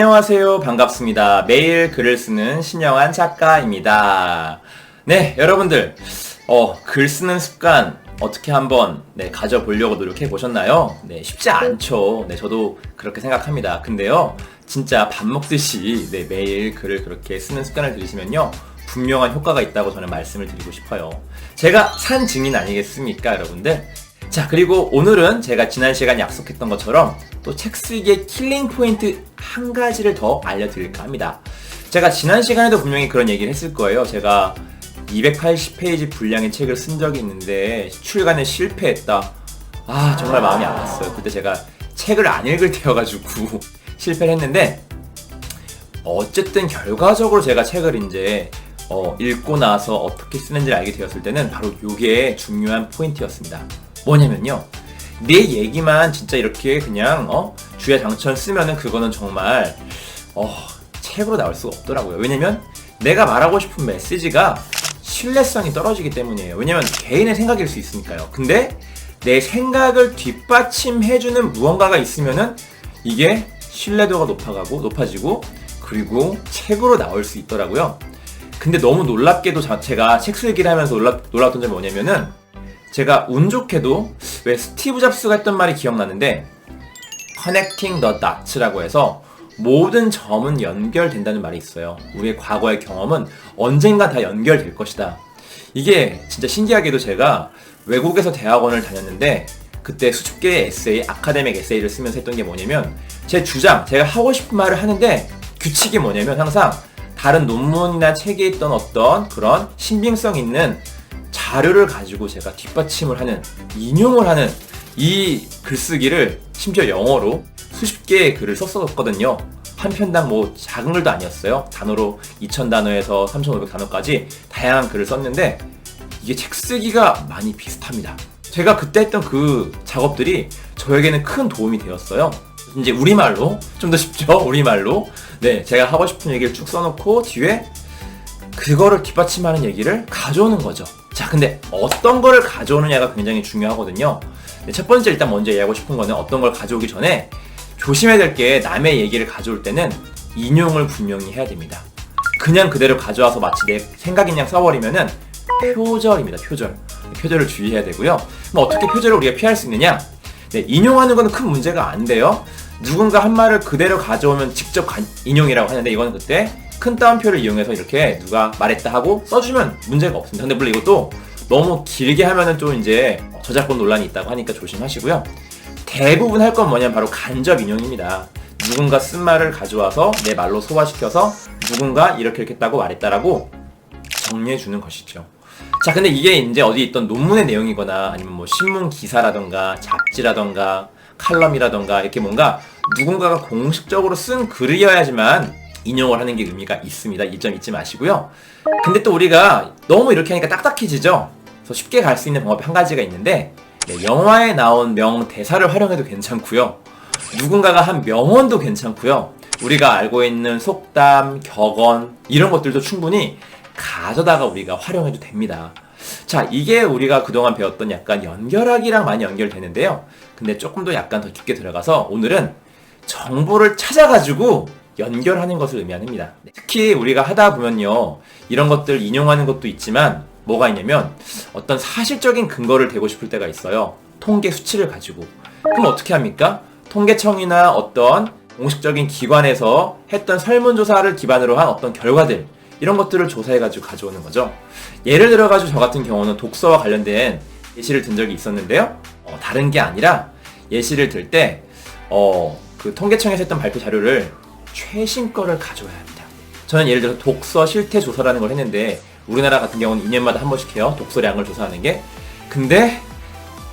안녕하세요. 반갑습니다. 매일 글을 쓰는 신영한 작가입니다. 네, 여러분들, 글 쓰는 습관 어떻게 한번 가져보려고 노력해 보셨나요? 네, 쉽지 않죠. 네, 저도 그렇게 생각합니다. 근데요, 진짜 밥 먹듯이 매일 글을 그렇게 쓰는 습관을 들이시면요, 분명한 효과가 있다고 저는 말씀을 드리고 싶어요. 제가 산 증인 아니겠습니까, 여러분들? 자, 그리고 오늘은 제가 지난 시간 약속했던 것처럼 또 책 쓰기의 킬링 포인트 한 가지를 더 알려드릴까 합니다. 제가 지난 시간에도 분명히 그런 얘기를 했을 거예요. 제가 280페이지 분량의 책을 쓴 적이 있는데 출간에 실패했다. 정말 마음이 아팠어요. 그때 제가 책을 안 읽을 때여가지고 실패를 했는데, 어쨌든 결과적으로 제가 책을 이제 읽고 나서 어떻게 쓰는지를 알게 되었을 때는 바로 이게 중요한 포인트였습니다. 뭐냐면요, 내 얘기만 진짜 이렇게 그냥 주야장천 쓰면은 그거는 정말 책으로 나올 수가 없더라고요. 왜냐면 내가 말하고 싶은 메시지가 신뢰성이 떨어지기 때문이에요. 왜냐면 개인의 생각일 수 있으니까요. 근데 내 생각을 뒷받침해주는 무언가가 있으면은 이게 신뢰도가 높아지고 그리고 책으로 나올 수 있더라고요. 근데 너무 놀랍게도 제가 책 쓰기를 하면서 놀랐던 점이 뭐냐면은, 제가 운 좋게도 왜 스티브 잡스가 했던 말이 기억나는데, Connecting the dots라고 해서 모든 점은 연결된다는 말이 있어요. 우리의 과거의 경험은 언젠가 다 연결될 것이다. 이게 진짜 신기하게도 제가 외국에서 대학원을 다녔는데 그때 수십 개의 에세이, 아카데믹 에세이를 쓰면서 했던 게 뭐냐면, 제 주장, 제가 하고 싶은 말을 하는데 규칙이 뭐냐면, 항상 다른 논문이나 책에 있던 어떤 그런 신빙성 있는 자료를 가지고 제가 뒷받침을 하는, 인용을 하는 이 글쓰기를 심지어 영어로 수십 개의 글을 썼었거든요. 한 편당 작은 글도 아니었어요. 단어로 2000단어에서 3500단어까지 다양한 글을 썼는데, 이게 책 쓰기가 많이 비슷합니다. 제가 그때 했던 그 작업들이 저에게는 큰 도움이 되었어요. 이제 우리말로, 좀 더 쉽죠? 우리말로. 네, 제가 하고 싶은 얘기를 쭉 써놓고 뒤에 그거를 뒷받침하는 얘기를 가져오는 거죠. 자, 근데 어떤 거를 가져오느냐가 굉장히 중요하거든요. 첫 번째, 일단 먼저 얘기하고 싶은 거는, 어떤 걸 가져오기 전에 조심해야 될 게, 남의 얘기를 가져올 때는 인용을 분명히 해야 됩니다. 그냥 그대로 가져와서 마치 내 생각인 양 써버리면은 표절입니다. 표절을 주의해야 되고요. 그럼 어떻게 표절을 우리가 피할 수 있느냐? 인용하는 거는 큰 문제가 안 돼요. 누군가 한 말을 그대로 가져오면 직접 인용이라고 하는데, 이거는 그때 큰 따옴표를 이용해서 이렇게 누가 말했다 하고 써주면 문제가 없습니다. 근데 물론 이것도 너무 길게 하면은 좀 이제 저작권 논란이 있다고 하니까 조심하시고요. 대부분 할 건 뭐냐면 바로 간접 인용입니다. 누군가 쓴 말을 가져와서 내 말로 소화시켜서 누군가 이렇게 했다고 말했다라고 정리해주는 것이죠. 자, 근데 이게 이제 어디 있던 논문의 내용이거나 아니면 신문 기사라던가 잡지라던가 칼럼이라던가 이렇게 뭔가 누군가가 공식적으로 쓴 글이어야지만 인용을 하는 게 의미가 있습니다. 이 점 잊지 마시고요. 근데 또 우리가 너무 이렇게 하니까 딱딱해지죠? 그래서 쉽게 갈 수 있는 방법이 한 가지가 있는데, 영화에 나온 명대사를 활용해도 괜찮고요. 누군가가 한 명언도 괜찮고요. 우리가 알고 있는 속담, 격언 이런 것들도 충분히 가져다가 우리가 활용해도 됩니다. 자, 이게 우리가 그동안 배웠던 약간 연결하기랑 많이 연결되는데요. 근데 조금 더 약간 더 깊게 들어가서 오늘은 정보를 찾아가지고 연결하는 것을 의미합니다. 특히 우리가 하다 보면요, 이런 것들 인용하는 것도 있지만 뭐가 있냐면, 어떤 사실적인 근거를 대고 싶을 때가 있어요. 통계 수치를 가지고. 그럼 어떻게 합니까? 통계청이나 어떤 공식적인 기관에서 했던 설문조사를 기반으로 한 어떤 결과들, 이런 것들을 조사해가지고 가져오는 거죠. 예를 들어가지고 저 같은 경우는 독서와 관련된 예시를 든 적이 있었는데요. 다른 게 아니라 예시를 들 때 그 통계청에서 했던 발표 자료를 최신 거를 가져와야 합니다. 저는 예를 들어서 독서 실태 조사라는 걸 했는데, 우리나라 같은 경우는 2년마다 한 번씩 해요. 독서량을 조사하는 게. 근데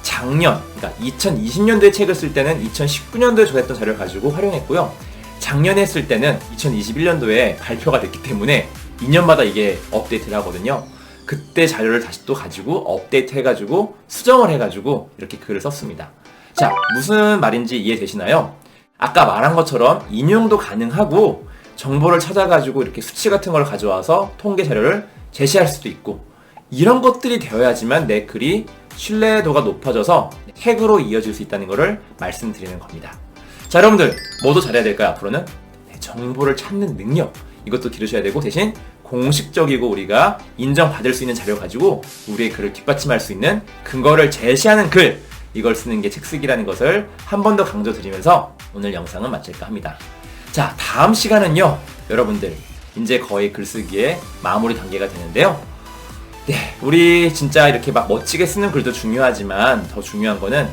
작년, 그러니까 2020년도에 책을 쓸 때는 2019년도에 조사했던 자료를 가지고 활용했고요. 작년에 했을 때는 2021년도에 발표가 됐기 때문에 2년마다 이게 업데이트를 하거든요. 그때 자료를 다시 또 가지고 업데이트 해가지고 수정을 해가지고 이렇게 글을 썼습니다. 자, 무슨 말인지 이해되시나요? 아까 말한 것처럼 인용도 가능하고, 정보를 찾아가지고 이렇게 수치 같은 걸 가져와서 통계 자료를 제시할 수도 있고, 이런 것들이 되어야지만 내 글이 신뢰도가 높아져서 책으로 이어질 수 있다는 것을 말씀드리는 겁니다. 자, 여러분들 모두 잘해야 될까요, 앞으로는? 정보를 찾는 능력, 이것도 기르셔야 되고, 대신 공식적이고 우리가 인정받을 수 있는 자료 가지고 우리의 글을 뒷받침할 수 있는 근거를 제시하는 글, 이걸 쓰는 게 책쓰기라는 것을 한 번 더 강조드리면서 오늘 영상은 마칠까 합니다. 자, 다음 시간은요, 여러분들 이제 거의 글쓰기의 마무리 단계가 되는데요. 네, 우리 진짜 이렇게 막 멋지게 쓰는 글도 중요하지만 더 중요한 거는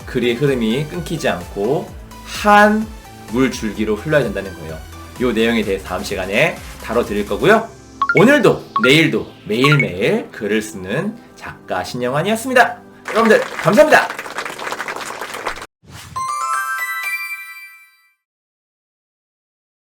글의 흐름이 끊기지 않고 한 물줄기로 흘러야 된다는 거예요. 이 내용에 대해서 다음 시간에 다뤄드릴 거고요. 오늘도 내일도 매일매일 글을 쓰는 작가 신영환이었습니다. 여러분들 감사합니다.